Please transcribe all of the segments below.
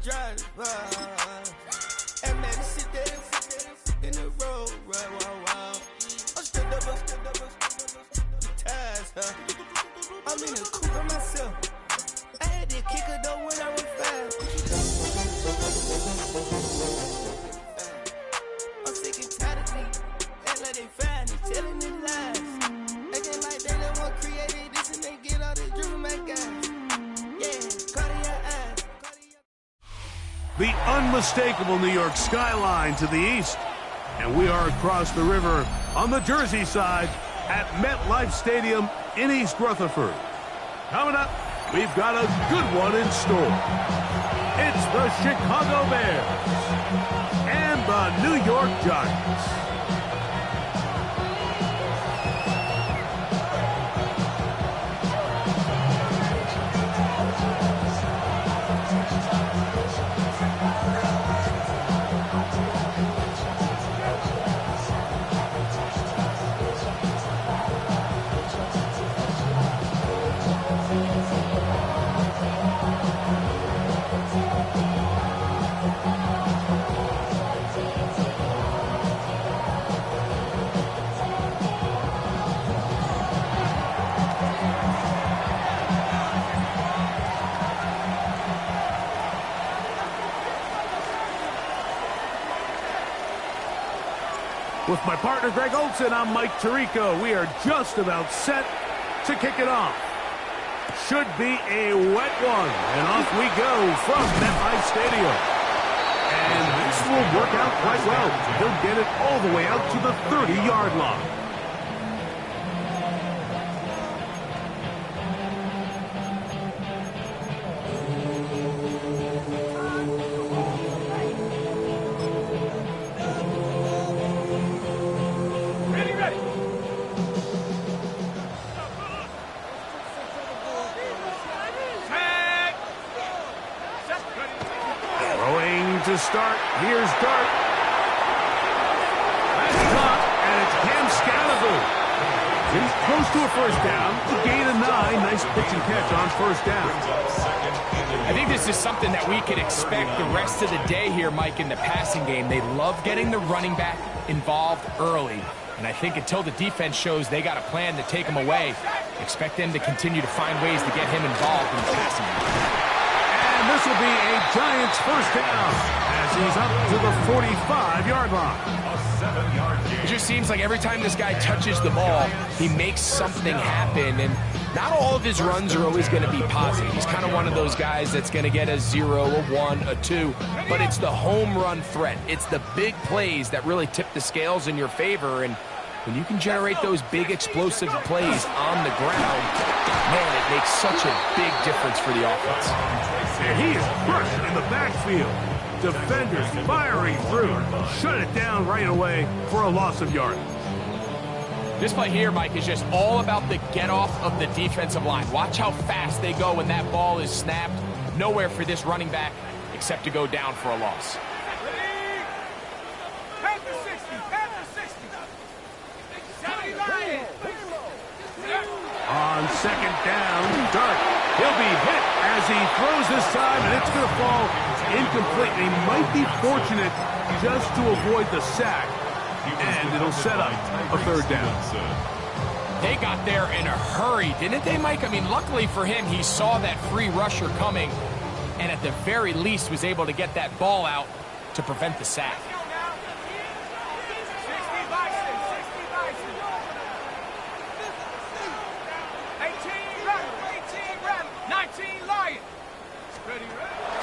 drive. And man, sit there in the road, wow. I'm still double, ties, huh? I'm in the coupe by myself. I had to kick her though when I was fast. I'm sick and tired of me. Act like they find it, telling the lies. Acting like they the one created this and they get all this driven my guys. Yeah, cardiac eyes. The unmistakable New York skyline to the east. And we are across the river on the Jersey side at MetLife Stadium in East Rutherford. Coming up, we've got a good one in store. It's the Chicago Bears and the New York Giants. With my partner, Greg Olson, I'm Mike Tirico. We are just about set to kick it off. Should be a wet one. And off we go from MetLife Stadium. And this will work out quite well. They'll get it all the way out to the 30-yard line. To start, here's Dart. That's caught, and it's Cam Scalaboo. He's close to a first down. To gain a 9. Nice pitch and catch on first down. I think this is something that we can expect the rest of the day here, Mike, in the passing game. They love getting the running back involved early. And I think until the defense shows they got a plan to take him away, expect them to continue to find ways to get him involved in the passing game. And this will be a Giants first down as he's up to the 45-yard line. It just seems like every time this guy touches the ball, he makes something happen. And not all of his runs are always going to be positive. He's kind of one of those guys that's going to get a 0, a 1, a 2. But it's the home run threat. It's the big plays that really tip the scales in your favor. And when you can generate those big explosive plays on the ground, man, it makes such a big difference for the offense. And he is crushed in the backfield. Defenders firing through. Shut it down right away for a loss of yardage. This play here, Mike, is just all about the get-off of the defensive line. Watch how fast they go when that ball is snapped. Nowhere for this running back except to go down for a loss. On second down, Dart. He'll be hit as he throws this time, and it's going to fall incomplete. He might be fortunate just to avoid the sack, and it'll set up a third down. They got there in a hurry, didn't they, Mike? I mean, luckily for him, he saw that free rusher coming, and at the very least was able to get that ball out to prevent the sack.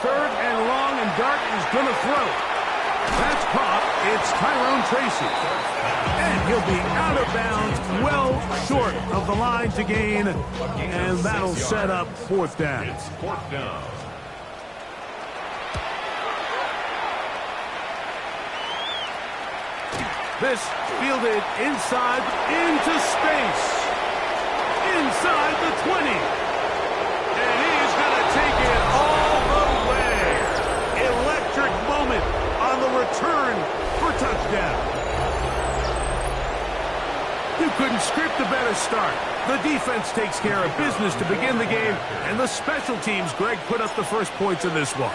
Third and long, and Dart is going to throw. That's caught. It's Tyrone Tracy. And he'll be out of bounds, well short of the line to gain, and that'll set up fourth down. It's fourth down. This fielded inside, into space. Inside the 20. And he's going to take it all the way. Electric moment on the return for touchdown. You couldn't script a better start. The defense takes care of business to begin the game, and the special teams, Greg, put up the first points in this one.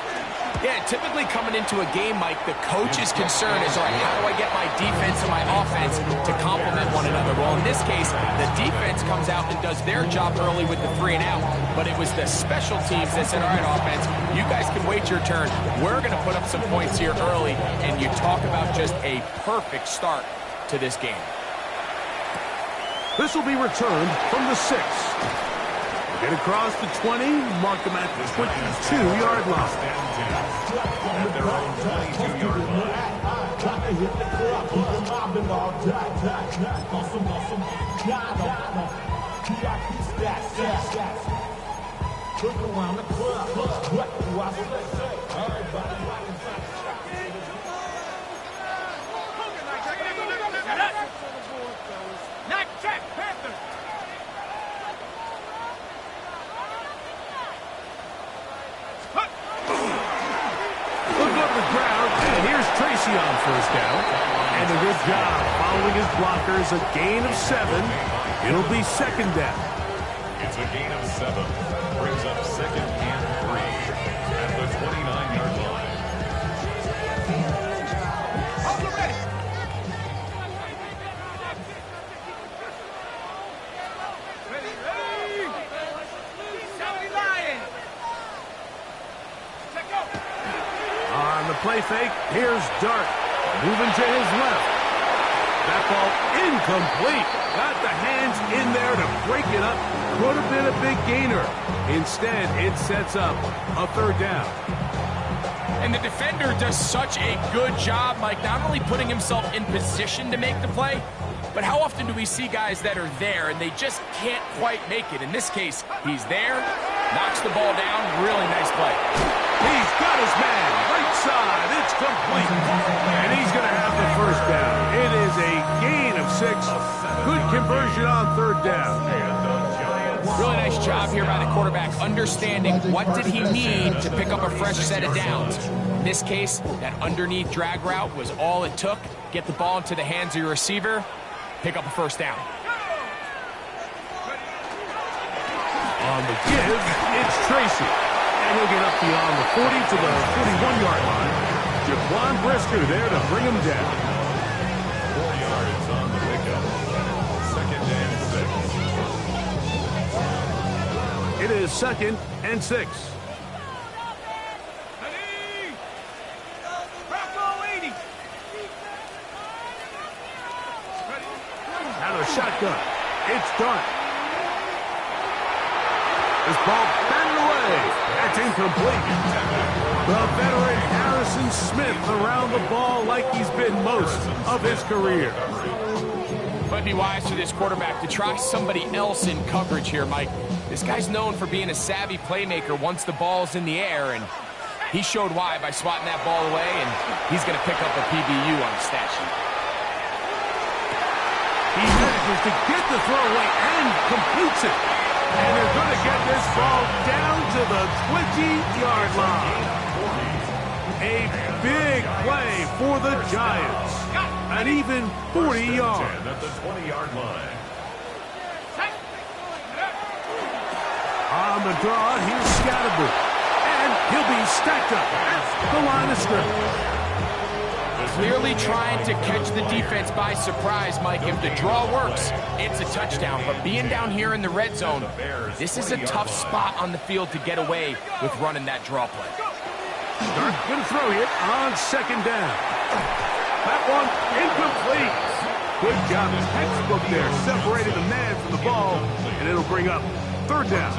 Yeah, typically coming into a game, Mike, the coach's concern is, all right, how do I get my defense and my offense to complement one another? Well, in this case, the defense comes out and does their job early with the 3 and out, but it was the special teams that said, all right, offense, you guys can wait your turn. We're going to put up some points here early, and you talk about just a perfect start to this game. This will be returned from the 6. Get across the 20, mark them at the 22-yard line. At their own 22-yard line. Tracy on first down, and a good job following his blockers, a gain of 7. It'll be second down. It's a gain of 7. Brings up 2nd and 3 at the 29-yard line. On the play fake, here's Dart, moving to his left. That ball incomplete. Got the hands in there to break it up. Could have been a big gainer. Instead, it sets up a 3rd down. And the defender does such a good job, Mike, not only putting himself in position to make the play, but how often do we see guys that are there and they just can't quite make it? In this case, he's there, knocks the ball down, really nice play. He's got his man, right side, it's complete. And he's going to have the 1st down. It is a gain of 6. Good conversion on 3rd down. Really nice job here by the quarterback, understanding what did he need to pick up a fresh set of downs. In this case, that underneath drag route was all it took. Get the ball into the hands of your receiver, pick up a 1st down. On the give, it's Tracy. And he'll get up beyond the 40 to the 41-yard line. Jaquan Brisker there to bring him down. 4 yards on the pickup. 2nd and 6. It is 2nd and 6. Out of the shotgun, it's Dart. This ball batted away. That's incomplete. The veteran Harrison Smith around the ball like he's been most of his career. Might be wise for this quarterback to try somebody else in coverage here, Mike. This guy's known for being a savvy playmaker once the ball's in the air, and he showed why by swatting that ball away, and he's going to pick up a PBU on the stat sheet. He manages to get the throwaway and completes it. And they're going to get this ball down to the 20-yard line. A big play for the Giants. An even 40 yards. At the 20-yard line. On the draw, here's Scatterby. And he'll be stacked up at the line of scrimmage. Clearly trying to catch the defense by surprise, Mike. If the draw works, it's a touchdown. But being down here in the red zone, this is a tough spot on the field to get away with running that draw play. Dart going to throw it on 2nd down. That one incomplete. Good job. Textbook there. Separating the man from the ball. And it'll bring up 3rd down.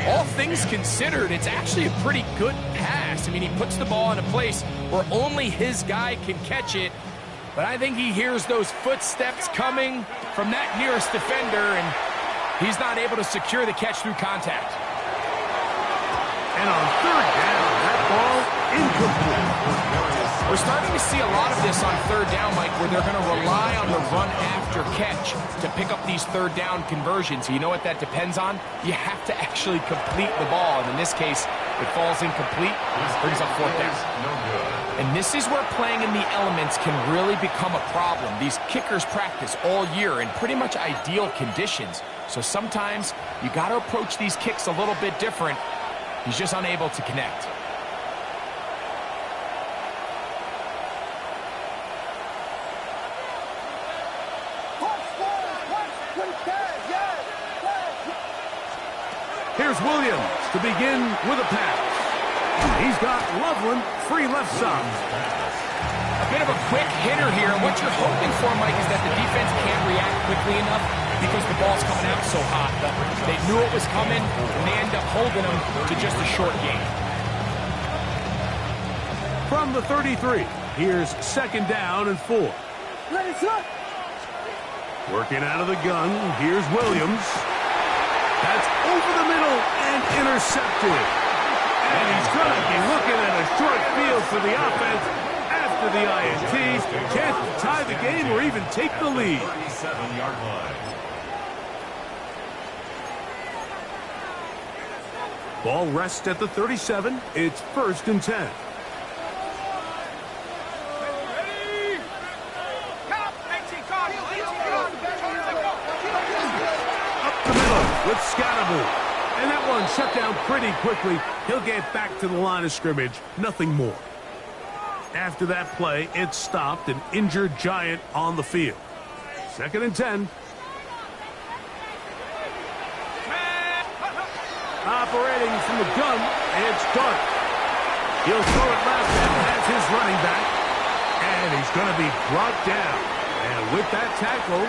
All things considered, it's actually a pretty good pass. I mean, he puts the ball in a place where only his guy can catch it. But I think he hears those footsteps coming from that nearest defender, and he's not able to secure the catch through contact. And on 3rd down, that ball incomplete. We're starting to see a lot of this on 3rd down, Mike, where they're going to rely on the run after catch to pick up these 3rd down conversions. You know what that depends on? You have to actually complete the ball. And in this case, it falls incomplete. It brings up 4th down. And this is where playing in the elements can really become a problem. These kickers practice all year in pretty much ideal conditions. So sometimes you got to approach these kicks a little bit different. He's just unable to connect. Here's Williams to begin with a pass. He's got Loveland free left side. A bit of a quick hitter here. What you're hoping for, Mike, is that the defense can't react quickly enough because the ball's coming out so hot. They knew it was coming, and they end up holding them to just a short game. From the 33, here's 2nd down and 4. Working out of the gun, here's Williams. That's over the middle and intercepted. And he's going to be looking at a short field for the offense after the INT. Chance to tie the game or even take the lead. 37-yard line. Ball rests at the 37. It's 1st and 10. Up the middle with Scatterbull. And that one shut down pretty quickly. He'll get back to the line of scrimmage. Nothing more. After that play, it stopped. An injured Giant on the field. 2nd and 10. Operating from the gun, it's Dart. He'll throw it left and has his running back. And he's going to be brought down. And with that tackle,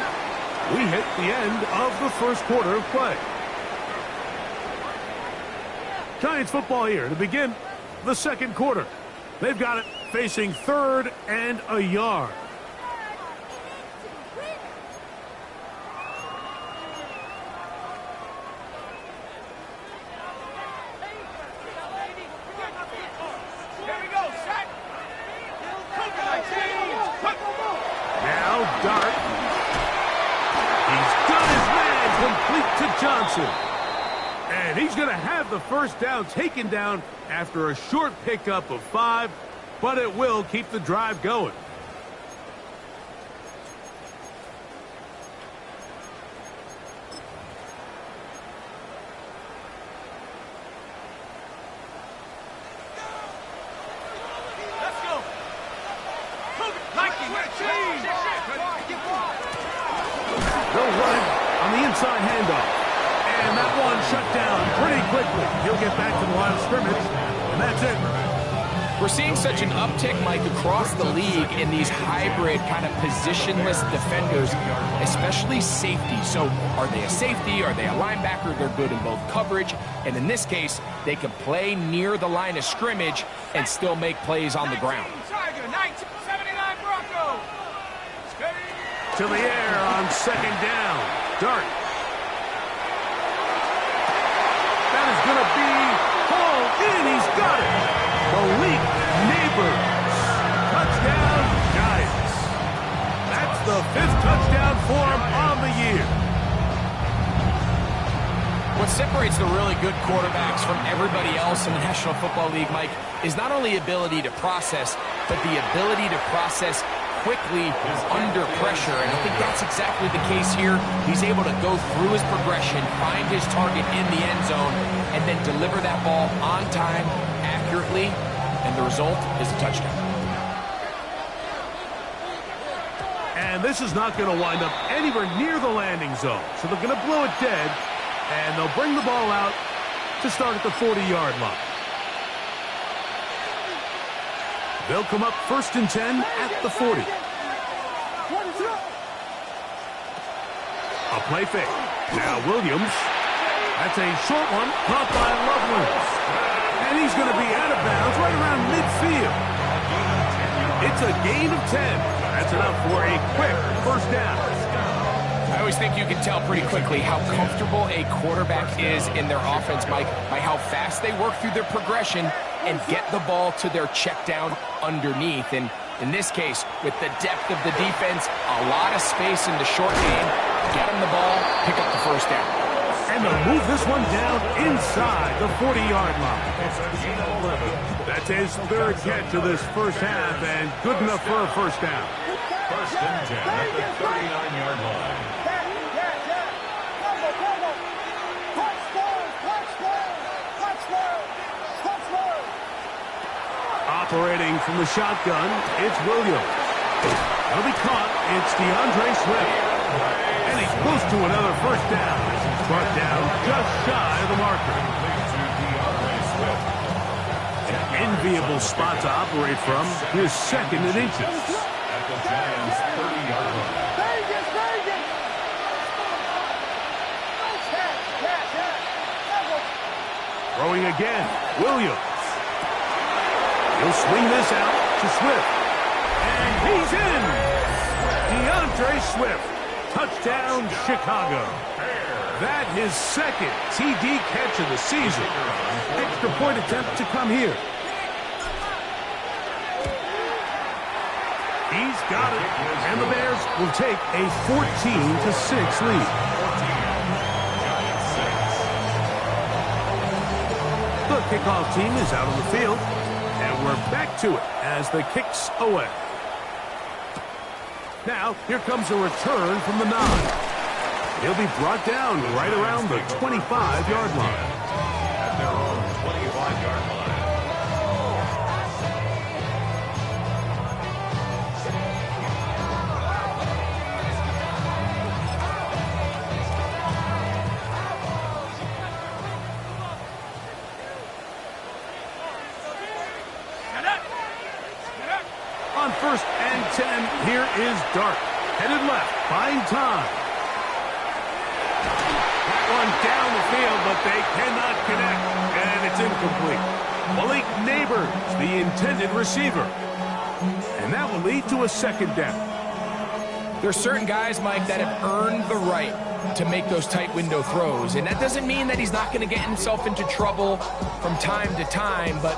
we hit the end of the 1st quarter of play. Giants football here to begin the 2nd quarter. They've got it facing 3rd and a yard. Now Dart. He's got his man complete to Johnson. And he's going to have the 1st down taken down after a short pickup of 5, but it will keep the drive going. Let's go. They'll run it on the inside handoff. And that one shut down pretty quickly. He'll get back to the line of scrimmage, and that's it. We're seeing such an uptick, Mike, across the league in these hybrid kind of positionless defenders, especially safety. So are they a safety? Are they a linebacker? They're good in both coverage. And in this case, they can play near the line of scrimmage and still make plays on the ground. To the air on 2nd down. Dart. That is going to be hauled in. He's got it. Malik Neighbors. Touchdown, Giants. That's the 5th touchdown for him on the year. What separates the really good quarterbacks from everybody else in the National Football League, Mike, is not only ability to process, but the ability to process quickly under pressure. And I think that's exactly the case here. He's able to go through his progression, find his target in the end zone, and then deliver that ball on time, accurately, and the result is a touchdown. And this is not going to wind up anywhere near the landing zone. So they're going to blow it dead, and they'll bring the ball out to start at the 40-yard line. They'll come up 1st and 10 at the 40. A play fake. Now Williams. That's a short one caught by Loveland. And he's going to be out of bounds right around midfield. It's a gain of 10. That's enough for a quick 1st down. I always think you can tell pretty quickly how comfortable a quarterback is in their offense, Mike, by how fast they work through their progression and get the ball to their check down underneath. And in this case, with the depth of the defense, a lot of space in the short game, get them the ball, pick up the 1st down. And they'll move this one down inside the 40-yard line. That's his 3rd catch of this 1st half, and good enough for a 1st down. 1st and 10 at the 39-yard line. Operating from the shotgun, it's Williams. It'll be caught. It's DeAndre Swift. And he's close to another first down. Brought down just shy of the marker. An enviable spot to operate from. His second and inches. At the Giants' 30-yard line. Throwing again. Williams. He'll swing this out to Swift. And he's in. DeAndre Swift. Touchdown, Chicago. That his second TD catch of the season. Extra point attempt to come here. He's got it. And the Bears will take a 14-6 lead. The kickoff team is out on the field. And we're back to it as the kick's away. Now, here comes a return from the 9. He'll be brought down right around the 25-yard line. At their own 25-yard line. On 1st and 10, here is Dart. Headed left, buying time. That one down the field, but they cannot connect, and it's incomplete. Malik Neighbors, the intended receiver. And that will lead to a second down. There's certain guys, Mike, that have earned the right to make those tight window throws. And that doesn't mean that he's not going to get himself into trouble from time to time, but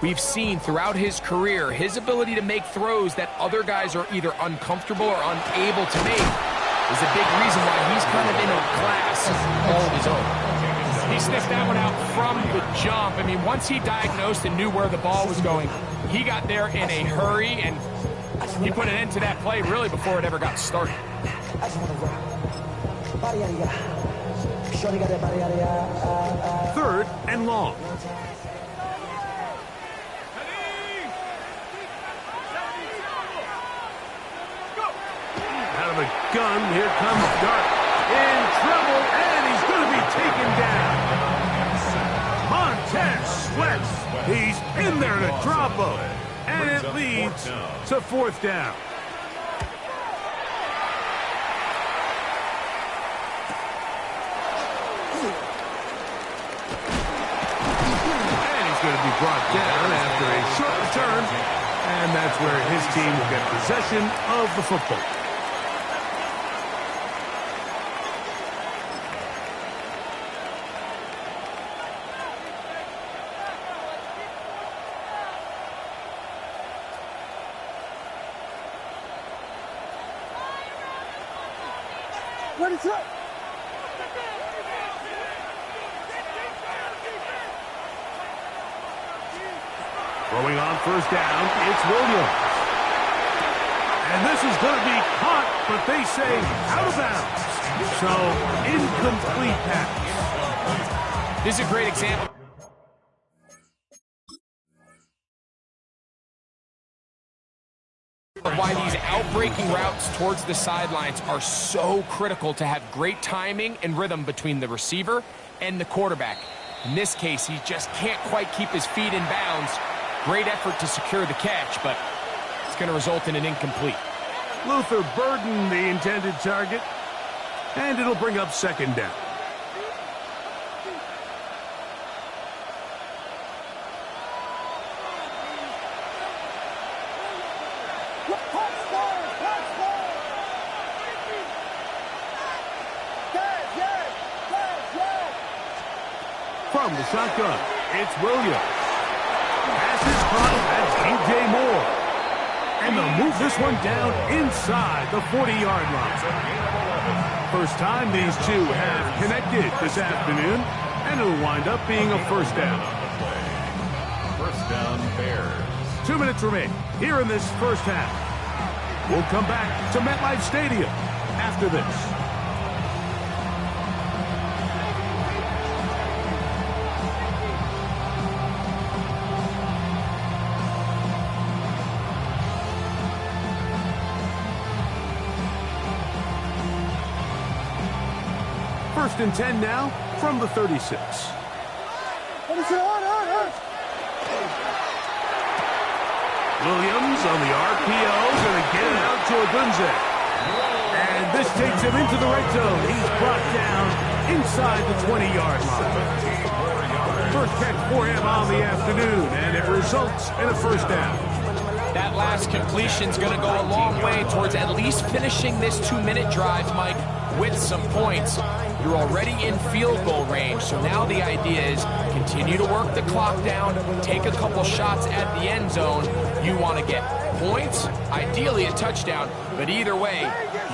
we've seen throughout his career his ability to make throws that other guys are either uncomfortable or unable to make is a big reason why he's kind of in a class all of his own. He sniffed that one out from the jump. I mean, once he diagnosed and knew where the ball was going, he got there in a hurry, and he put an end to that play really before it ever got started. Third and long. Out of the gun, here comes Dart. In trouble, and he's going to be taken down. Montez Sweat. He's in there to drop him. And it leads to 4th down. And he's going to be brought down after a short return. And that's where his team will get possession of the football. Throwing on 1st down, it's Williams. And this is going to be caught, but they say out of bounds. So, incomplete pass. This is a great example of why these outbreaking routes towards the sidelines are so critical to have great timing and rhythm between the receiver and the quarterback. In this case, he just can't quite keep his feet in bounds. Great effort to secure the catch, but it's going to result in an incomplete. Luther Burden, the intended target, and it'll bring up 2nd down. From the shotgun, it's Williams. Pass is caught. That's DJ Moore. And they'll move this one down inside the 40-yard line. First time these two have connected this afternoon, and it'll wind up being a 1st down. 1st down, Bears. 2 minutes remain here in this 1st half. We'll come back to MetLife Stadium after this. First and 10 now from the 36. Williams on the RPO, going to get it out to Odunze. And this takes him into the red zone. He's brought down inside the 20-yard line. First catch for him on the afternoon, and it results in a first down. That last completion's going to go a long way towards at least finishing this 2-minute drive, Mike, with some points. You're already in field goal range, so now the idea is continue to work the clock down, take a couple shots at the end zone. You want to get points, ideally a touchdown, but either way,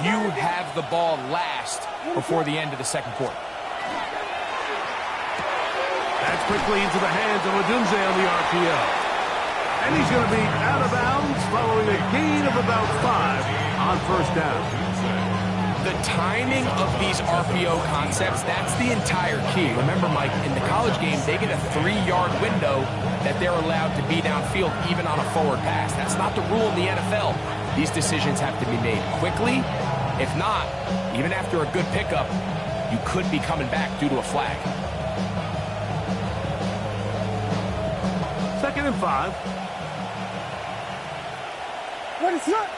you have the ball last before the end of the second quarter. That's quickly into the hands of Odunze on the RPO. And he's going to be out of bounds following a gain of about 5 on first down. The timing of these RPO concepts, that's the entire key. Remember, Mike, in the college game, they get a 3-yard window that they're allowed to be downfield even on a forward pass. That's not the rule in the NFL. These decisions have to be made quickly. If not, even after a good pickup, you could be coming back due to a flag. 2nd and 5. What is that?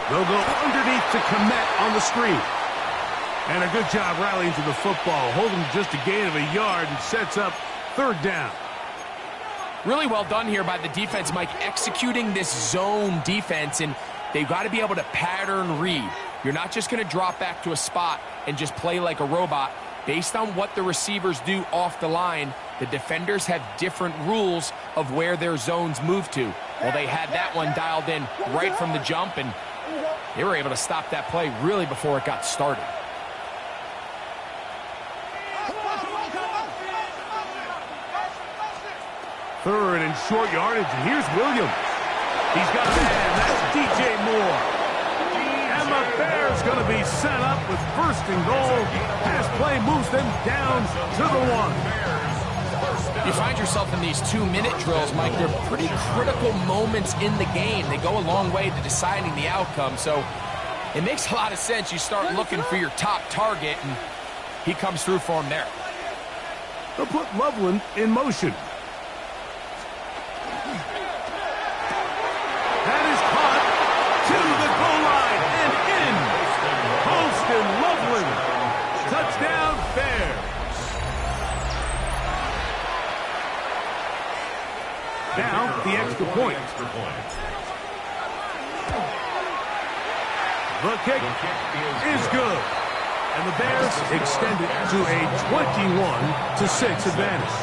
They'll go underneath to Komet on the screen. And a good job rallying to the football, holding just a gain of a yard and sets up third down. Really well done here by the defense, Mike, executing this zone defense, and they've got to be able to pattern read. You're not just going to drop back to a spot and just play like a robot. Based on what the receivers do off the line, the defenders have different rules of where their zones move to. Well, they had that one dialed in right from the jump, and they were able to stop that play really before it got started. Third and short yardage, and here's Williams. He's got a man, that's DJ Moore. And the Bears going to be set up with first and goal. Pass play moves them down to the 1. You find yourself in these 2-minute drills, Mike. They're pretty critical moments in the game. They go a long way to deciding the outcome. So it makes a lot of sense. You start looking for your top target, and he comes through for him there. They'll put Loveland in motion. That is caught to the goal line and in. Holston Loveland. Touchdown Bears. Now the extra point. The kick is good. And the Bears extend it to a 21-6 advantage.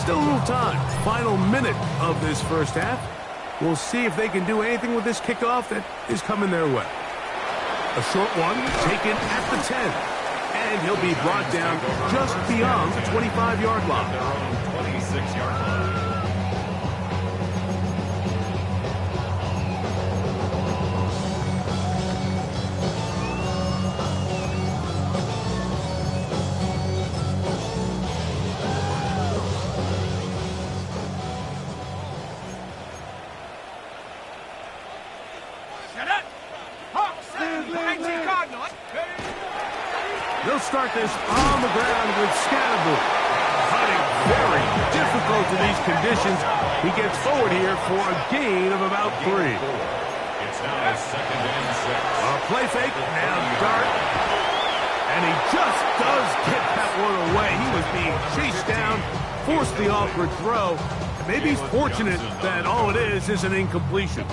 Still a little time. Final minute of this first half. We'll see if they can do anything with this kickoff that is coming their way. A short one taken at the 10. And he'll be brought down just beyond the 25-yard line. Their own 26-yard line. They'll start this on the ground with Scatterboot. Fighting very difficult in these conditions. He gets forward here for a gain of about 3. It's now 2nd and 6. A play fake, now Dart. And he just does get that one away. He was being chased down, forced the awkward throw. And maybe he's fortunate that all it is an incompletion.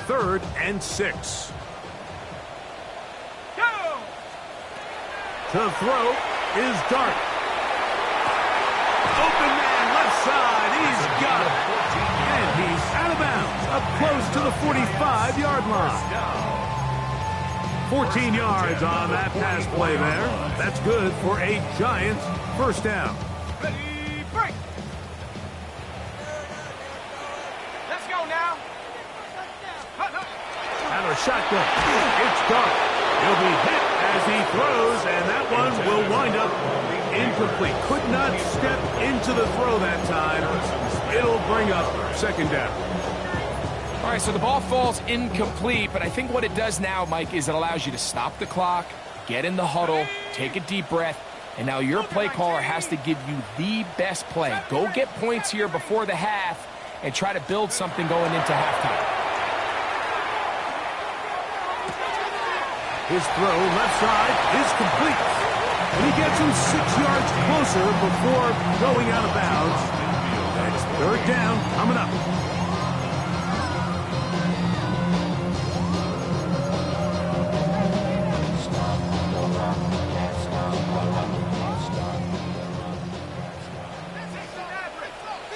3rd and 6. To throw is Dart. Open man, left side. He's got it. And he's out of bounds up close to the 45-yard line. 14 yards on that pass play there. That's good for a Giants first down. Ready, break. Let's go now. Out of a shotgun. It's Dart. He'll be hit as he throws, and that one will wind up incomplete. Could not step into the throw that time. It'll bring up second down. All right, so the ball falls incomplete, but I think what it does now, Mike, is it allows you to stop the clock, get in the huddle, take a deep breath, and now your play caller has to give you the best play. Go get points here before the half and try to build something going into halftime. His throw left side is complete. And he gets him 6 yards closer before going out of bounds. That's third down coming up.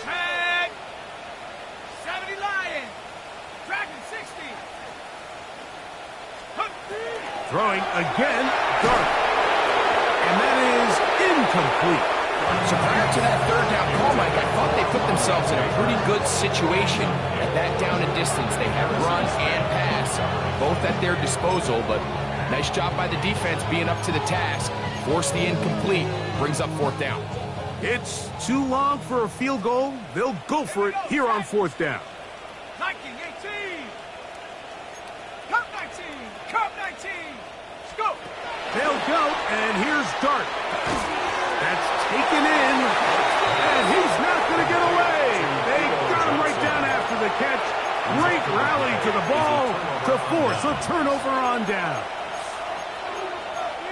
Tag! 70 Lions! Dragon 60! Throwing again, Dart. And that is incomplete. So prior to that third down call, Mike, I thought they put themselves in a pretty good situation at that down and distance. They had run and pass, both at their disposal, but nice job by the defense being up to the task. Force the incomplete, brings up fourth down. It's too long for a field goal. They'll go for it here on fourth down. 19, 18! Cup 19! Cup 19! Let's go! They'll go, and here's Dart. That's taken in, and he's not going to get away. They got him right down after the catch. Great rally to the ball to force a turnover on down.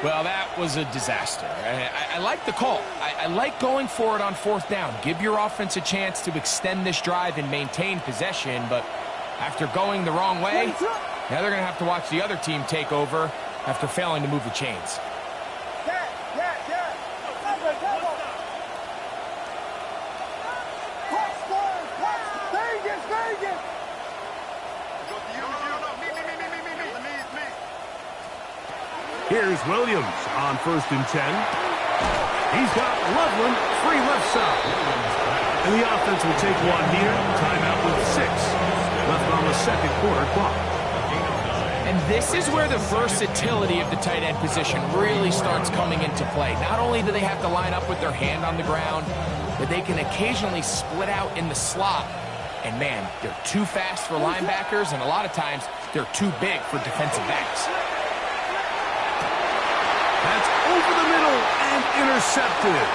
Well, that was a disaster. I like the call. I like going for it on fourth down. Give your offense a chance to extend this drive and maintain possession, but after going the wrong way, now they're going to have to watch the other team take over after failing to move the chains. Here's Williams on 1st and 10. He's got Loveland free left side. And the offense will take one here. Timeout with 6 left on the second quarter clock. And this is where the versatility of the tight end position really starts coming into play. Not only do they have to line up with their hand on the ground, but they can occasionally split out in the slot. And man, they're too fast for linebackers, and a lot of times they're too big for defensive backs. That's over the middle and intercepted.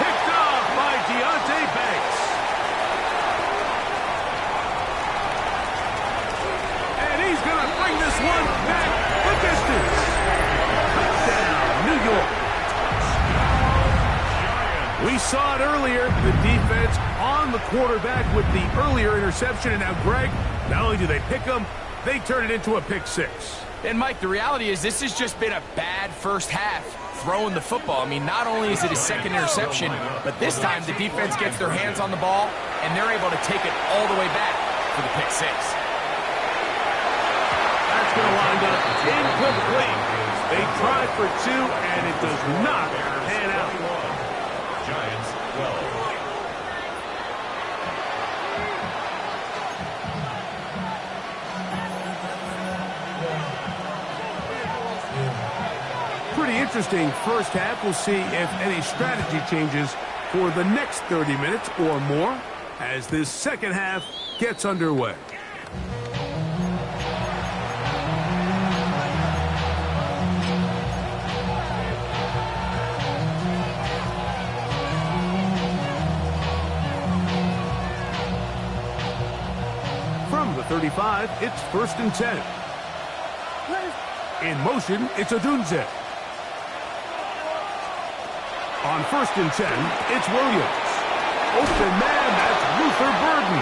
Picked off by Deontay Banks. And he's going to bring this one back the distance. Touchdown, New York. We saw it earlier, the defense on the quarterback with the earlier interception. And now, Greg, not only do they pick him, they turn it into a pick six. And, Mike, the reality is this has just been a bad first half throwing the football. I mean, not only is it his second interception, but this time the defense gets their hands on the ball, and they're able to take it all the way back for the pick six. That's going to wind up incomplete. They tried for 2, and it does not pan out. Giants 12. Pretty interesting first half. We'll see if any strategy changes for the next 30 minutes or more as this second half gets underway. From the 35, it's 1st and 10. In motion, it's Odunze. On 1st and 10, it's Williams. Open man, that's Luther Burden.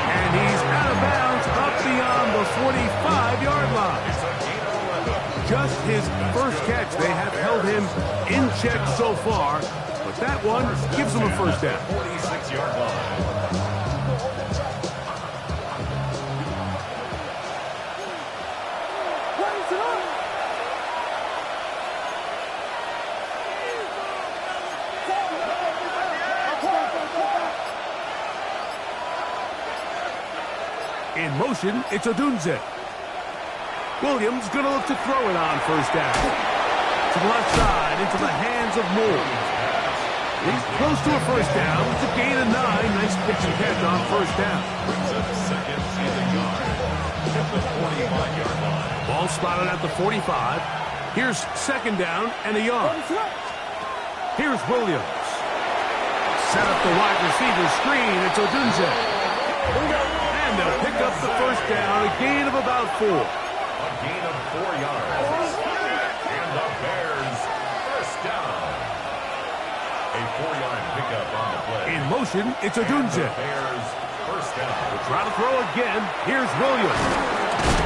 And he's out of bounds up beyond the 45-yard line. Just his first catch. They have held him in check so far, but that one gives him a first down. 46-yard line. In motion, it's Odunze. Williams going to look to throw it on first down. To the left side, into the hands of Moore. He's close to a first down. It's a gain of 9. Nice pitch and catch on first down. Brings up second and a yard at the 45-yard line. Ball spotted at the 45. Here's second down and a yard. Here's Williams. Set up the wide receiver screen. It's Odunze. And they'll pick up the first down. A gain of about 4. A gain of 4 yards. And the Bears first down. A 4-yard pickup on the play. In motion, it's Odunze. The Bears first down. We'll try to throw again. Here's Williams.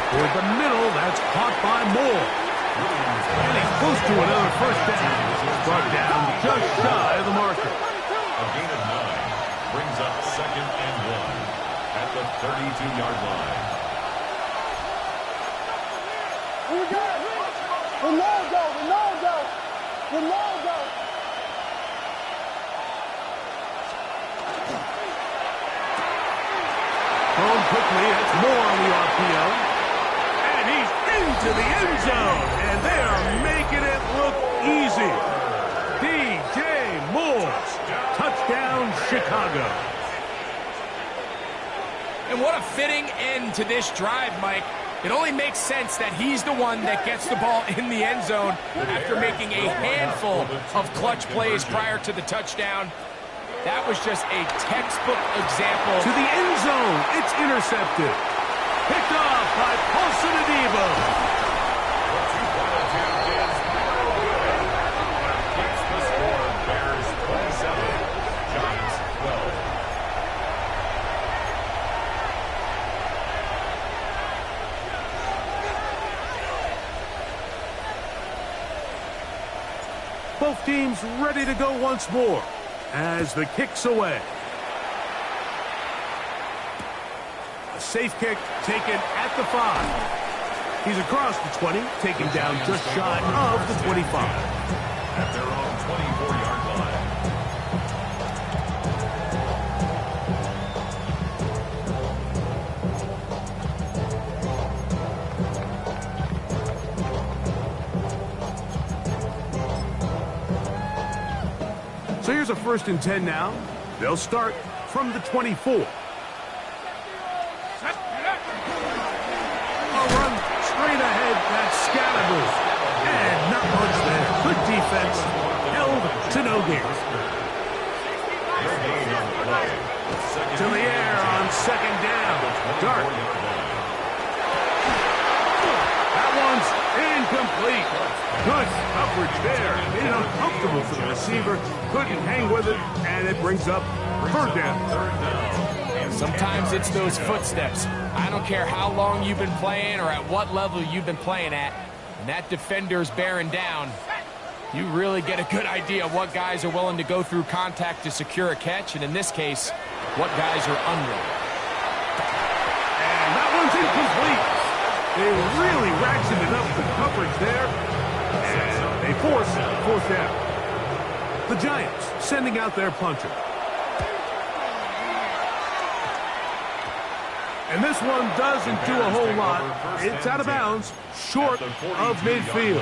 Toward the middle, that's caught by Moore. And he's close to another first down. Brought down just shy of the marker. A gain of 9 brings up second and 1 at the 32-yard line. Ronaldo. Thrown quickly, that's Moore on the RPO. And he's into the end zone. And they are making it look easy. DJ Moore. Touchdown, Chicago. And what a fitting end to this drive, Mike. It only makes sense that he's the one that gets the ball in the end zone after making a handful of clutch plays prior to the touchdown. That was just a textbook example. To the end zone, it's intercepted. Picked off by Paulson Adebo. Keeps the score. Bears 27, Giants 12. Both teams ready to go once more as the kick's away. A safe kick taken at the 5. He's across the 20, taken down just shy of the 25. At their own 24-yard line. So here's a 1st and 10 now. They'll start from the 24. A run straight ahead, that's Scalaboo. And not much there. Good defense, held to no gain. To the air on second down. Dart. That one's incomplete. Good coverage there. Made it uncomfortable for the receiver. Couldn't hang with it, and it brings up third down. Sometimes it's those footsteps. I don't care how long you've been playing or at what level you've been playing at. When that defender's bearing down, you really get a good idea of what guys are willing to go through contact to secure a catch, and in this case, what guys are unwilling. And that one's incomplete. They really ratcheted up the coverage there, and they force fourth down. The Giants sending out their punter. And this one doesn't do a whole lot. It's out of bounds, short of midfield.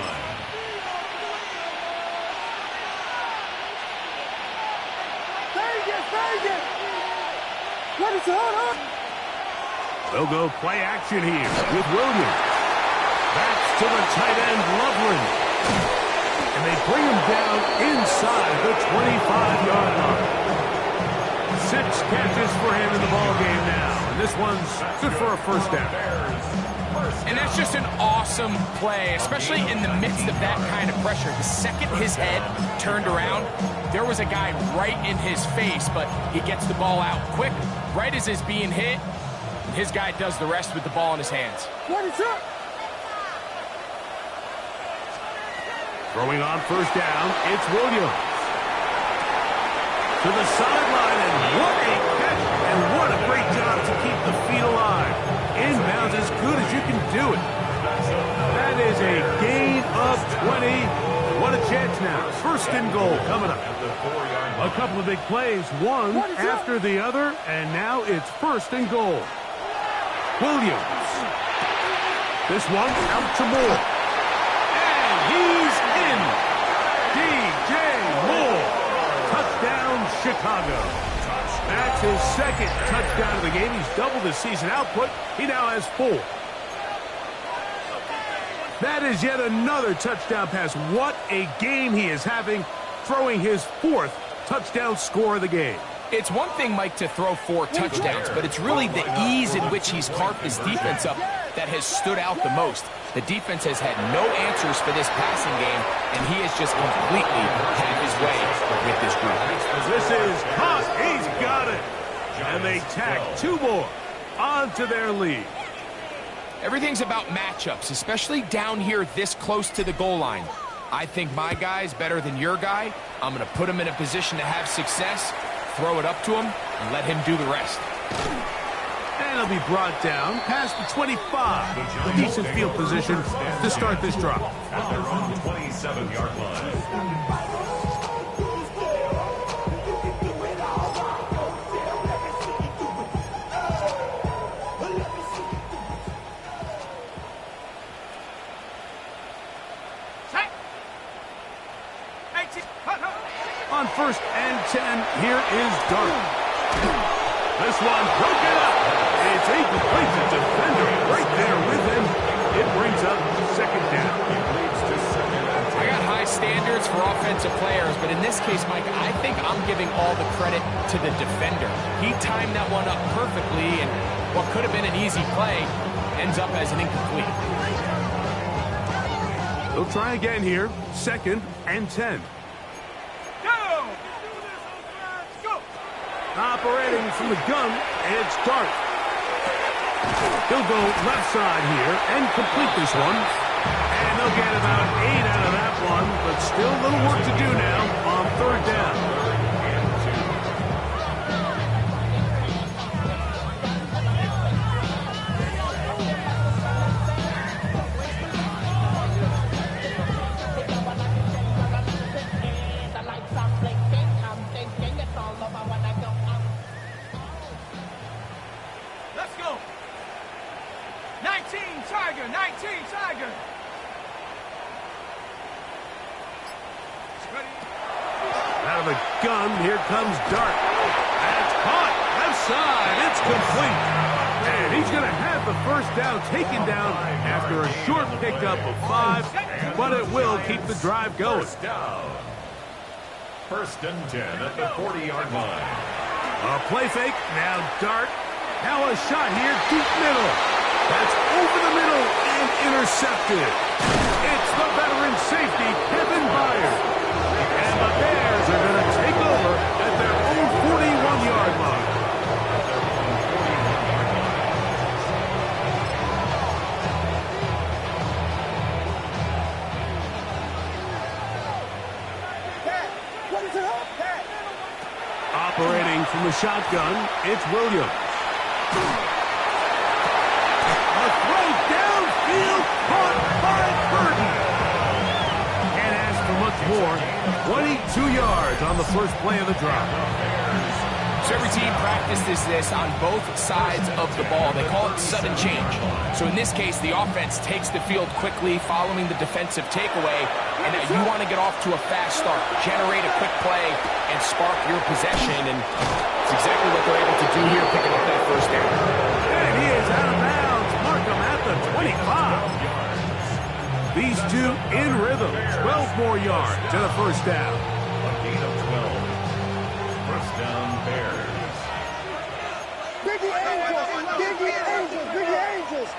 They'll go play action here with Williams. That's to the tight end, Loveland. And they bring him down inside the 25-yard line. 6 catches for him in the ballgame now. And this one's good for a first down. And that's just an awesome play, especially in the midst of that kind of pressure. The second his head turned around, there was a guy right in his face, but he gets the ball out quick, right as he's being hit. And his guy does the rest with the ball in his hands. Throwing on first down, it's Williams. To the sideline, and what a catch, and what a great job to keep the feet alive. Inbounds as good as you can do it. That is a gain of 20. What a chance now. First and goal coming up. A couple of big plays, one after the other, and now it's first and goal. Williams. This one out to Moore. And he's in. DJ Moore. Touchdown, Chicago. That's his second touchdown of the game. He's doubled his season output. He now has 4. That is yet another touchdown pass. What a game he is having, throwing his 4th touchdown score of the game. It's one thing, Mike, to throw 4 touchdowns, but it's really the ease in which he's carved his defense up that has stood out the most. The defense has had no answers for this passing game, and he has just completely had his way with this group. This is caught. He's got it. And they tack 2 more onto their lead. Everything's about matchups, especially down here this close to the goal line. I think my guy's better than your guy. I'm going to put him in a position to have success, throw it up to him, and let him do the rest. And he'll be brought down past the 25. A decent field position to start this drive. At their own 27-yard line. On 1st and 10, here is Dart. This one broken up. It's incomplete. The defender right there with him. It brings up 2nd down. I got high standards for offensive players, but in this case, Mike, I think I'm giving all the credit to the defender. He timed that one up perfectly, and what could have been an easy play ends up as an incomplete. They'll try again here. 2nd and 10. Operating from the gun, it's Dart. He'll go left side here and complete this one. And they'll get about 8 out of that one, but still a little work to do now on 3rd down. Out of the gun, here comes Dart. That's caught. Left side. It's complete. And he's going to have the 1st down taken down after a short pickup of 5, but it will keep the drive going. 1st and 10 at the 40-yard line. A play fake. Now Dart. Now a shot here. Deep middle. That's over the middle and intercepted. It's the veteran safety, Kevin Byard. And the Bears are going to take over at their own 41-yard line. Operating from the shotgun, it's Williams. A throw downfield caught by Burton. Can't ask for much more. 22 yards on the first play of the drive. So every team practices this on both sides of the ball. They call it sudden change. So in this case, the offense takes the field quickly following the defensive takeaway, and now you want to get off to a fast start, generate a quick play, and spark your possession, and it's exactly what they're able to do here, picking up that 1st down. And he is out of bounds. Mark him at the 25. These two in rhythm. 12 more yards to the 1st down. A gain of 12. 1st down, Bears. Biggie Angels! Biggie Angels! Biggie Angels!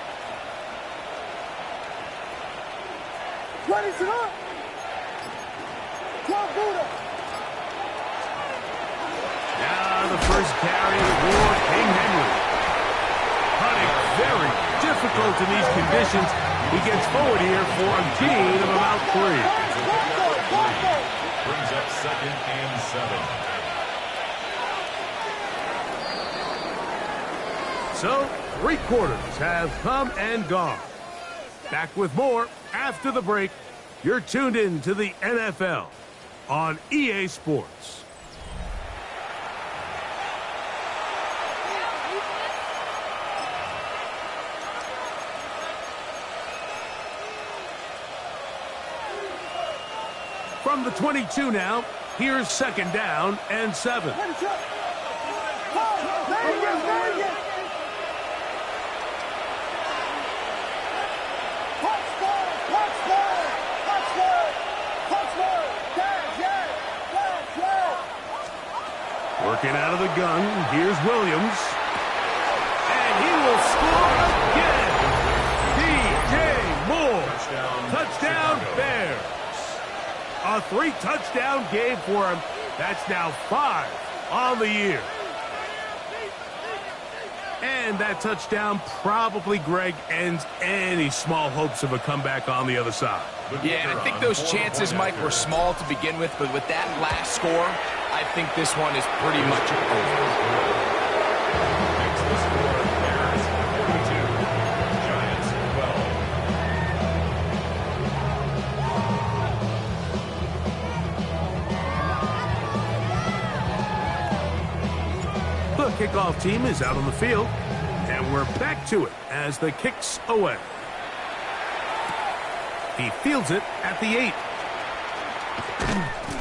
What is it up? Club Buddha! Now the 1st carry for King Henry. Hunting very difficult in these conditions. He gets forward here for a gain of about 3. Brings up 2nd and 7. So, 3 quarters have come and gone. Back with more after the break. You're tuned in to the NFL on EA Sports. From the 22 now, here's 2nd down and 7. Working out of the gun, here's Williams. And he will score again. DJ Moore. Touchdown Bears. A 3-touchdown game for him. That's now 5 on the year. And that touchdown probably, Greg, ends any small hopes of a comeback on the other side. Yeah, and I think those chances, Mike, were small to begin with, but with that last score, I think this one is pretty much over. Makes the score Bears 42, Giants 12. The kickoff team is out on the field, and we're back to it as the kick's away. He fields it at the 8.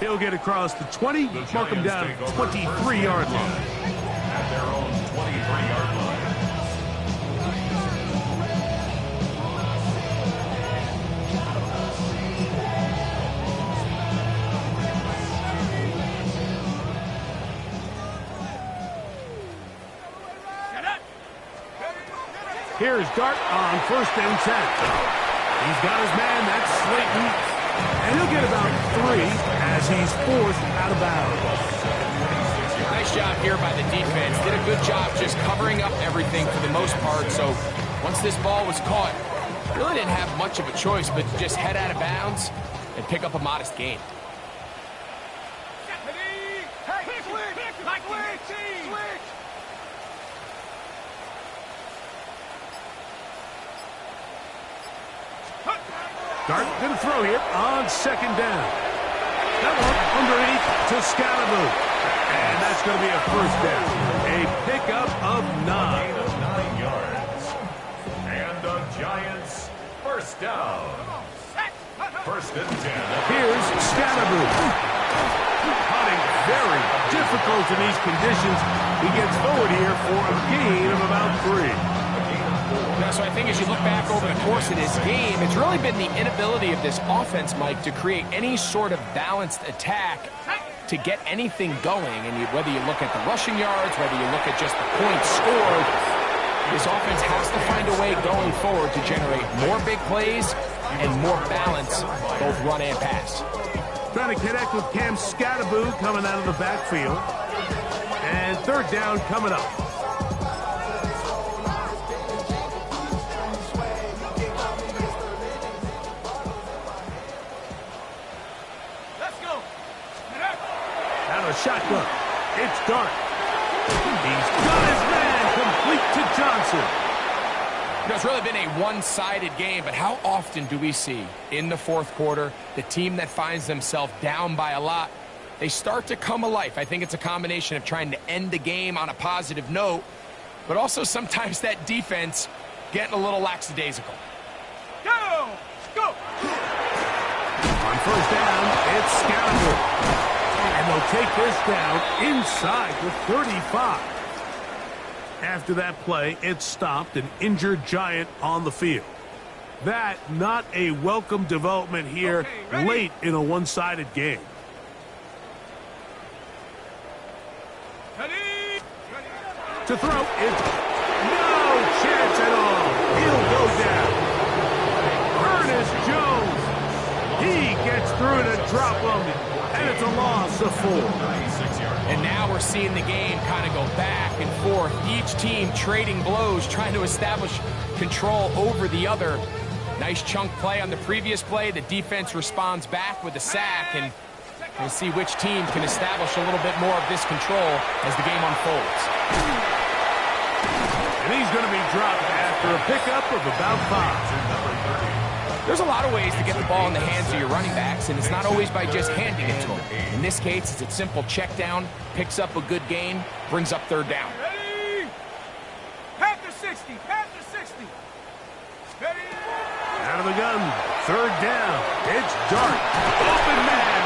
He'll get across the 20, mark him down 23-yard line. At their own 23-yard line. Here's Dart on 1st and 10. He's got his man, that's Slayton, and he'll get about 3 as he's forced out of bounds. Nice job here by the defense. Did a good job just covering up everything for the most part. So once this ball was caught, really didn't have much of a choice but to just head out of bounds and pick up a modest gain. Dart going to throw here on 2nd down. That one underneath to Scalaboo. And that's going to be a 1st down. A pickup of 9. Gain of 9 yards. And the Giants 1st down. 1st and 10. Here's Scalaboo. Putting very difficult in these conditions. He gets forward here for a gain of about 3. Now, so I think as you look back over the course of this game, it's really been the inability of this offense, Mike, to create any sort of balanced attack to get anything going. And whether you look at the rushing yards, whether you look at just the points scored, this offense has to find a way going forward to generate more big plays and more balance, both run and pass. Trying to connect with Cam Scalaboo coming out of the backfield. And 3rd down coming up. Shotgun. It's Dart. He's got his man complete to Johnson. You know, it's really been a one-sided game, but how often do we see in the 4th quarter the team that finds themselves down by a lot, they start to come alive? I think it's a combination of trying to end the game on a positive note, but also sometimes that defense getting a little lackadaisical. Go! Go! On 1st down, it's Scalaboo. And they'll take this down inside the 35. After that play, it stopped an injured Giant on the field. That not a welcome development here late in a one-sided game. To throw, it's no chance at all. He'll go down. Ernest Jones. He gets through to drop him. And it's a loss of 4. And now we're seeing the game kind of go back and forth. Each team trading blows, trying to establish control over the other. Nice chunk play on the previous play. The defense responds back with a sack, and we'll see which team can establish a little bit more of this control as the game unfolds. And he's going to be dropped after a pickup of about 5. There's a lot of ways to get the ball in the hands of your running backs, and it's not always by just handing it to them. In this case, it's a simple check down, picks up a good gain, brings up 3rd down. Ready? Panther 60, Panther 60. Ready? Out of the gun, 3rd down. It's Dart. Open man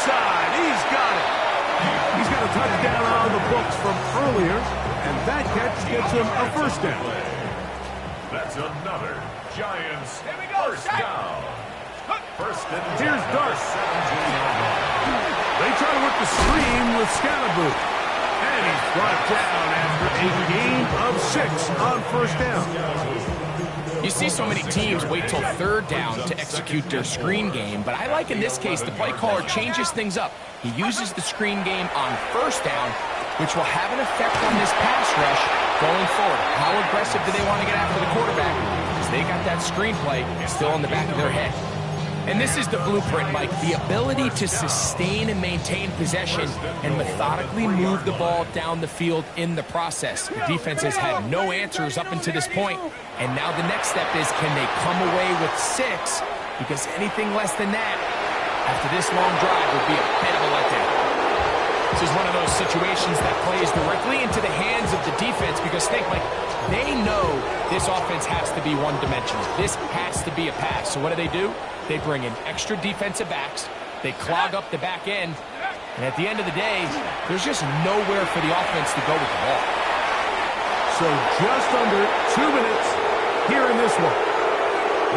side. He's got it. He's got a touchdown on the books from earlier, and that catch gets him a first down. That's another Giants first down. First and 10. Here's Dart. 17-yard line. They try to work the screen with Scatterboo. And he's brought down after a gain of 6 on first down. You see so many teams wait till third down to execute their screen game, but I like in this case the play caller changes things up. He uses the screen game on first down, which will have an effect on this pass rush going forward. How aggressive do they want to get after the quarterback? Because they got that screenplay still in the back of their head. And this is the blueprint, Mike, the ability to sustain and maintain possession and methodically move the ball down the field in the process. The defense has had no answers up until this point, and now the next step is, can they come away with 6? Because anything less than that, after this long drive, would be a bit of a letdown. This is one of those situations that plays directly into the hands of the defense, because think, Mike, they know this offense has to be one-dimensional. This has to be a pass. So what do? They bring in extra defensive backs. They clog up the back end. And at the end of the day, there's just nowhere for the offense to go with the ball. So just under 2 minutes here in this one.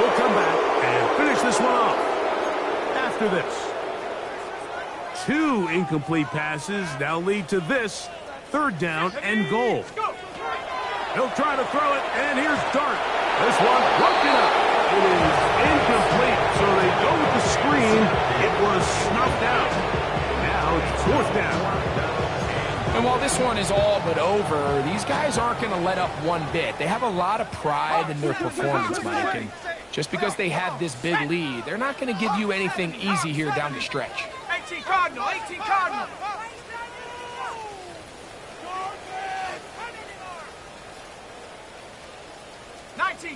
We'll come back and finish this one off after this. 2 incomplete passes now lead to this third down and goal. He'll try to throw it, and here's Dart. This one broken up. It is incomplete, so they go with the screen. It was snuffed out. Now it's fourth down. And while this one is all but over, these guys aren't going to let up one bit. They have a lot of pride in their performance, Mike. And just because they have this big lead, they're not going to give you anything easy here down the stretch. 18 Cardinal, 18 Cardinal.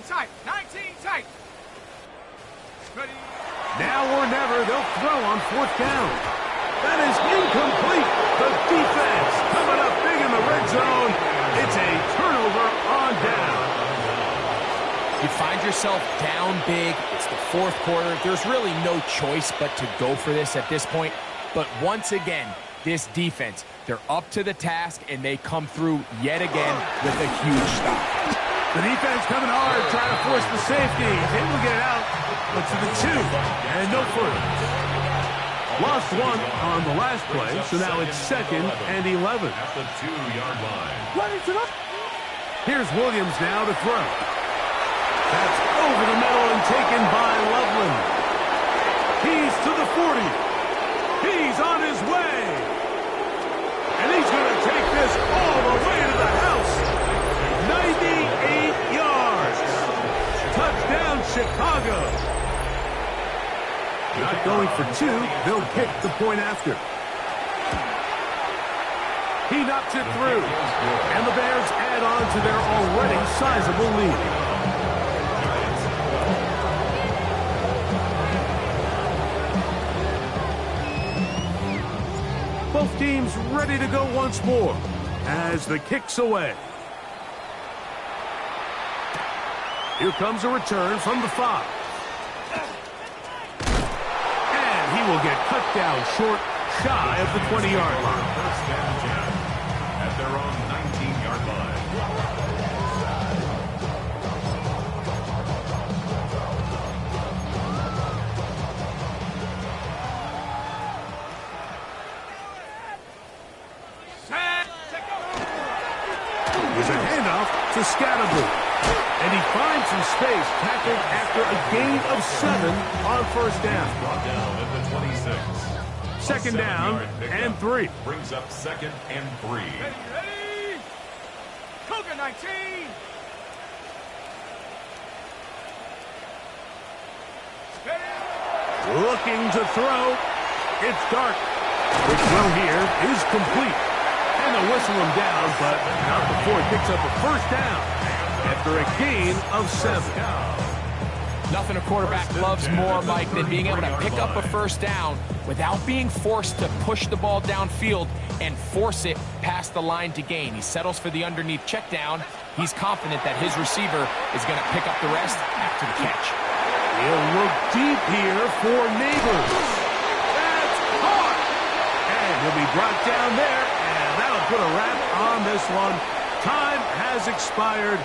Tight, 19 tight. Ready. Now or never, they'll throw on fourth down. That is incomplete. The defense coming up big in the red zone. It's a turnover on down. You find yourself down big. It's the fourth quarter. There's really no choice but to go for this at this point. But once again, this defense, they're up to the task, and they come through yet again with a huge stop. The defense coming hard, trying to force the safety. He's able to get it out, but to the 2, and no further. Lost 1 on the last play, so now it's 2nd and 11. At the 2-yard line. Here's Williams now to throw. That's over the middle and taken by Loveland. He's to the 40. He's on his way. And he's going to take this all the way to the house. 98 yards. Touchdown, Chicago. Not going for 2. They'll kick the point after. He knocks it through. And the Bears add on to their already sizable lead. Both teams ready to go once more as the kick's away. Here comes a return from the 5. And he will get cut down short, shy of the 20-yard line. First down, at their own 19-yard line. There's a handoff to Scatterboo. And he finds some space, tackled after a gain of 7 on first down. Brought down at the 26. Second down and 3. Brings up 2nd and 3. Ready. Cougar 19. Looking to throw. It's Dart. The throw here is complete. And they'll whistle him down, but not before he picks up a first down after a gain of 7. Nothing a quarterback loves more, Mike, than being able to pick up a first down without being forced to push the ball downfield and force it past the line to gain. He settles for the underneath check down. He's confident that his receiver is going to pick up the rest after the catch. He'll look deep here for Neighbors. That's caught! It'll be brought down there, and that'll put a wrap on this one. Time has expired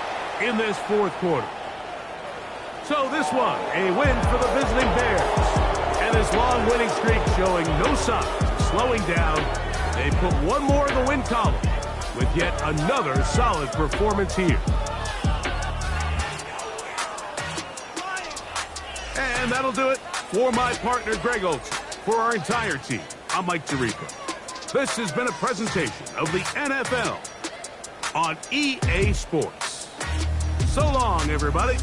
in this fourth quarter. So this one, a win for the visiting Bears. And his long winning streak showing no signs of slowing down. They put one more in the win column with yet another solid performance here. And that'll do it for my partner, Greg Olson. For our entire team, I'm Mike Tirico. This has been a presentation of the NFL on EA Sports. So long, everybody.